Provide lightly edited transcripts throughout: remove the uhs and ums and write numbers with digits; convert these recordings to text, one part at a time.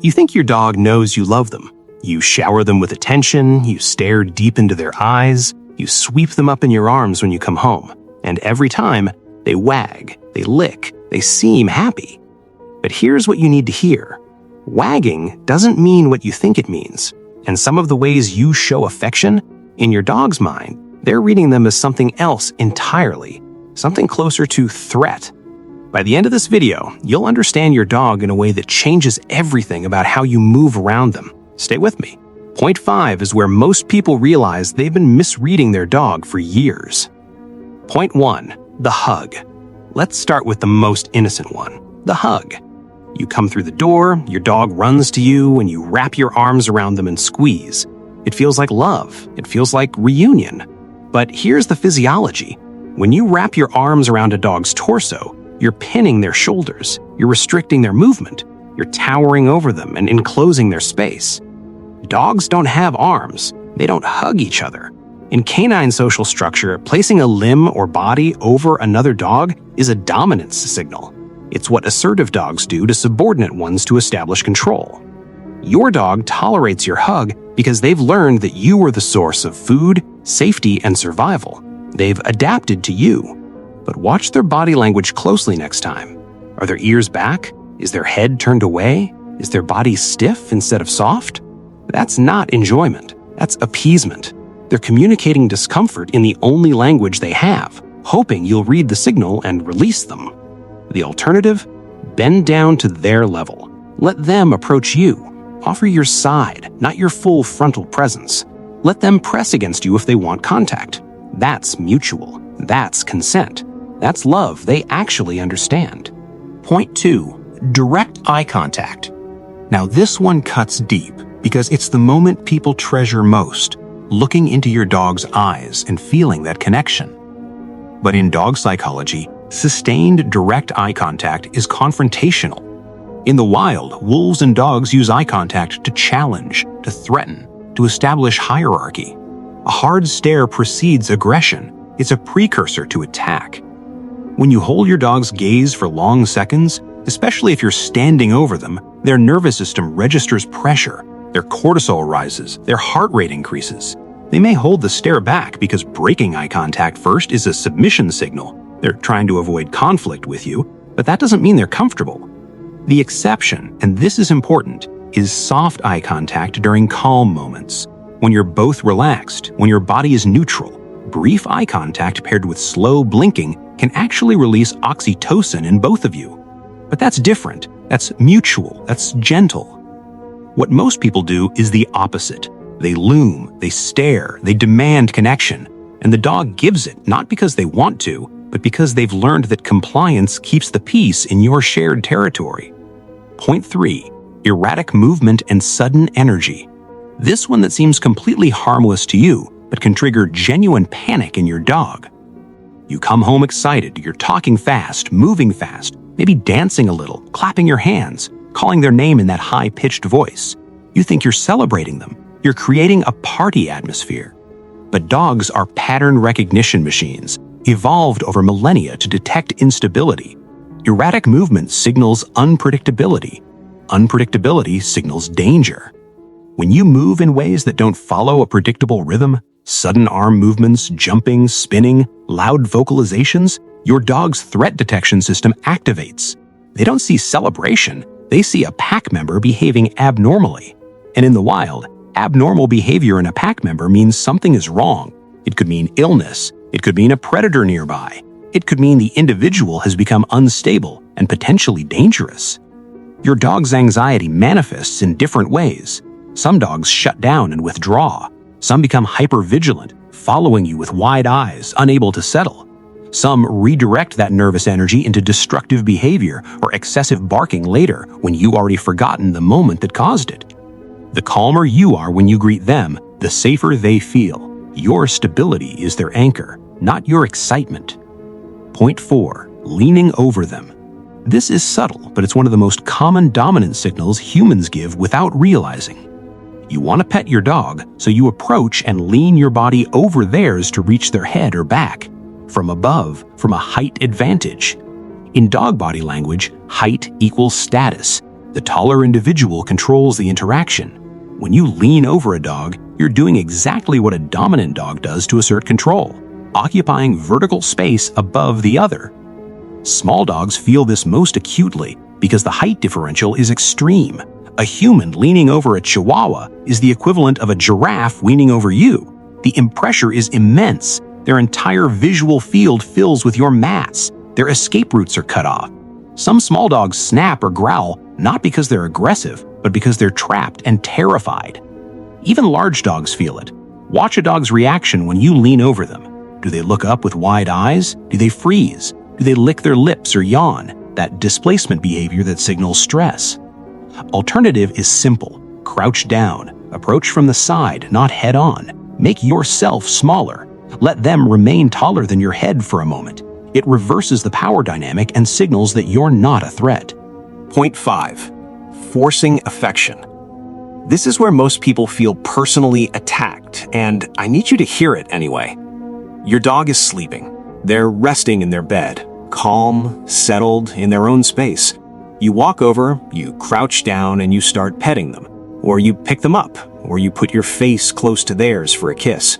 You think your dog knows you love them. You shower them with attention, you stare deep into their eyes, you sweep them up in your arms when you come home, and every time, they wag, they lick, they seem happy. But here's what you need to hear. Wagging doesn't mean what you think it means, and some of the ways you show affection, in your dog's mind, they're reading them as something else entirely, something closer to threat. By the end of this video, you'll understand your dog in a way that changes everything about how you move around them. Stay with me. Point 5 is where most people realize they've been misreading their dog for years. Point 1, the hug. Let's start with the most innocent one, the hug. You come through the door, your dog runs to you, and you wrap your arms around them and squeeze. It feels like love. It feels like reunion. But here's the physiology. When you wrap your arms around a dog's torso, you're pinning their shoulders, you're restricting their movement, you're towering over them and enclosing their space. Dogs don't have arms. They don't hug each other. In canine social structure, placing a limb or body over another dog is a dominance signal. It's what assertive dogs do to subordinate ones to establish control. Your dog tolerates your hug because they've learned that you are the source of food, safety, and survival. They've adapted to you. But watch their body language closely next time. Are their ears back? Is their head turned away? Is their body stiff instead of soft? That's not enjoyment. That's appeasement. They're communicating discomfort in the only language they have, hoping you'll read the signal and release them. The alternative? Bend down to their level. Let them approach you. Offer your side, not your full frontal presence. Let them press against you if they want contact. That's mutual. That's consent. That's love they actually understand. Point 2, direct eye contact. Now this one cuts deep because it's the moment people treasure most, looking into your dog's eyes and feeling that connection. But in dog psychology, sustained direct eye contact is confrontational. In the wild, wolves and dogs use eye contact to challenge, to threaten, to establish hierarchy. A hard stare precedes aggression. It's a precursor to attack. When you hold your dog's gaze for long seconds, especially if you're standing over them, their nervous system registers pressure, their cortisol rises, their heart rate increases. They may hold the stare back because breaking eye contact first is a submission signal. They're trying to avoid conflict with you, but that doesn't mean they're comfortable. The exception, and this is important, is soft eye contact during calm moments. When you're both relaxed, when your body is neutral, brief eye contact paired with slow blinking can actually release oxytocin in both of you. But that's different. That's mutual. That's gentle. What most people do is the opposite. They loom, they stare, they demand connection, and the dog gives it not because they want to, but because they've learned that compliance keeps the peace in your shared territory. Point 3, erratic movement and sudden energy. This one that seems completely harmless to you, but can trigger genuine panic in your dog. You come home excited, you're talking fast, moving fast, maybe dancing a little, clapping your hands, calling their name in that high-pitched voice. You think you're celebrating them. You're creating a party atmosphere. But dogs are pattern recognition machines, evolved over millennia to detect instability. Erratic movement signals unpredictability. Unpredictability signals danger. When you move in ways that don't follow a predictable rhythm, sudden arm movements, jumping, spinning, loud vocalizations, your dog's threat detection system activates. They don't see celebration, they see a pack member behaving abnormally. And in the wild, abnormal behavior in a pack member means something is wrong. It could mean illness. It could mean a predator nearby. It could mean the individual has become unstable and potentially dangerous. Your dog's anxiety manifests in different ways. Some dogs shut down and withdraw. Some become hypervigilant, following you with wide eyes, unable to settle. Some redirect that nervous energy into destructive behavior or excessive barking later when you already forgotten the moment that caused it. The calmer you are when you greet them, the safer they feel. Your stability is their anchor, not your excitement. Point 4, leaning over them. This is subtle, but it's one of the most common dominant signals humans give without realizing. You want to pet your dog, so you approach and lean your body over theirs to reach their head or back. From above, from a height advantage. In dog body language, height equals status. The taller individual controls the interaction. When you lean over a dog, you're doing exactly what a dominant dog does to assert control, occupying vertical space above the other. Small dogs feel this most acutely because the height differential is extreme. A human leaning over a chihuahua is the equivalent of a giraffe leaning over you. The pressure is immense. Their entire visual field fills with your mass. Their escape routes are cut off. Some small dogs snap or growl not because they're aggressive, but because they're trapped and terrified. Even large dogs feel it. Watch a dog's reaction when you lean over them. Do they look up with wide eyes? Do they freeze? Do they lick their lips or yawn? That displacement behavior that signals stress. Alternative is simple. Crouch down. Approach from the side, not head on. Make yourself smaller. Let them remain taller than your head for a moment. It reverses the power dynamic and signals that you're not a threat. Point 5. Forcing affection. This is where most people feel personally attacked, and I need you to hear it anyway. Your dog is sleeping. They're resting in their bed, calm, settled, in their own space. You walk over, you crouch down, and you start petting them. Or you pick them up, or you put your face close to theirs for a kiss.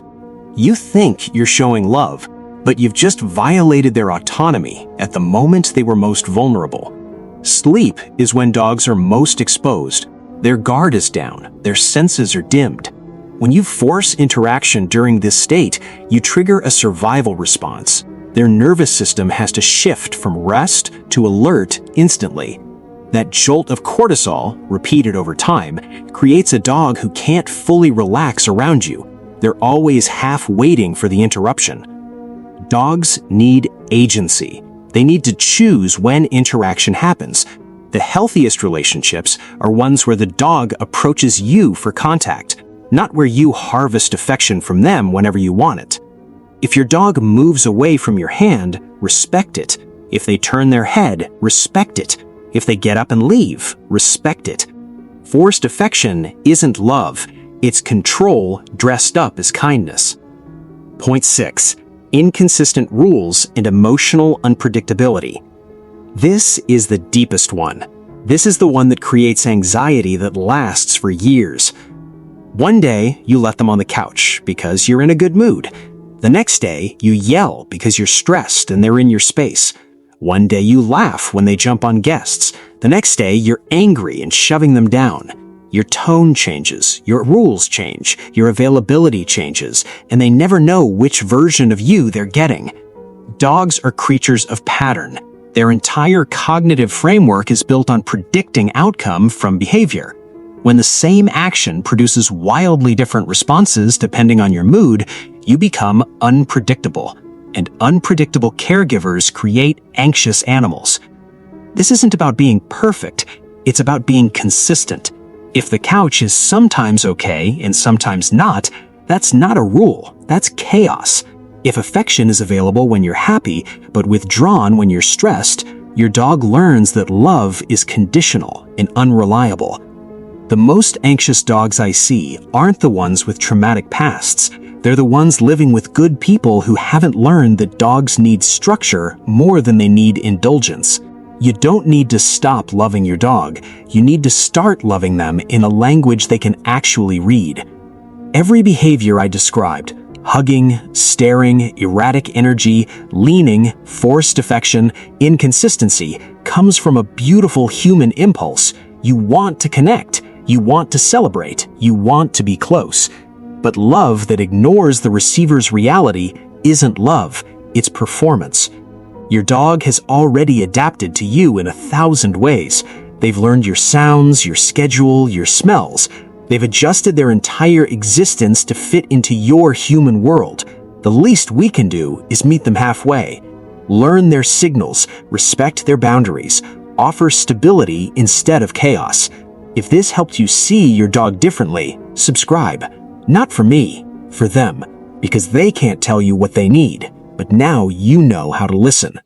You think you're showing love, but you've just violated their autonomy at the moment they were most vulnerable. Sleep is when dogs are most exposed. Their guard is down, their senses are dimmed. When you force interaction during this state, you trigger a survival response. Their nervous system has to shift from rest to alert instantly. That jolt of cortisol, repeated over time, creates a dog who can't fully relax around you. They're always half waiting for the interruption. Dogs need agency. They need to choose when interaction happens. The healthiest relationships are ones where the dog approaches you for contact, not where you harvest affection from them whenever you want it. If your dog moves away from your hand, respect it. If they turn their head, respect it. If they get up and leave, respect it. Forced affection isn't love. It's control dressed up as kindness. Point 6. Inconsistent rules and emotional unpredictability. This is the deepest one. This is the one that creates anxiety that lasts for years. One day, you let them on the couch because you're in a good mood. The next day, you yell because you're stressed and they're in your space. One day you laugh when they jump on guests. The next day, you're angry and shoving them down. Your tone changes, your rules change, your availability changes, and they never know which version of you they're getting. Dogs are creatures of pattern. Their entire cognitive framework is built on predicting outcome from behavior. When the same action produces wildly different responses depending on your mood, you become unpredictable. And unpredictable caregivers create anxious animals. This isn't about being perfect, it's about being consistent. If the couch is sometimes okay and sometimes not, that's not a rule, that's chaos. If affection is available when you're happy, but withdrawn when you're stressed, your dog learns that love is conditional and unreliable. The most anxious dogs I see aren't the ones with traumatic pasts. They're the ones living with good people who haven't learned that dogs need structure more than they need indulgence. You don't need to stop loving your dog. You need to start loving them in a language they can actually read. Every behavior I described, hugging, staring, erratic energy, leaning, forced affection, inconsistency, comes from a beautiful human impulse. You want to connect. You want to celebrate. You want to be close. But love that ignores the receiver's reality isn't love, it's performance. Your dog has already adapted to you in 1,000 ways. They've learned your sounds, your schedule, your smells. They've adjusted their entire existence to fit into your human world. The least we can do is meet them halfway. Learn their signals, respect their boundaries, offer stability instead of chaos. If this helped you see your dog differently, subscribe. Not for me, for them, because they can't tell you what they need, but now you know how to listen.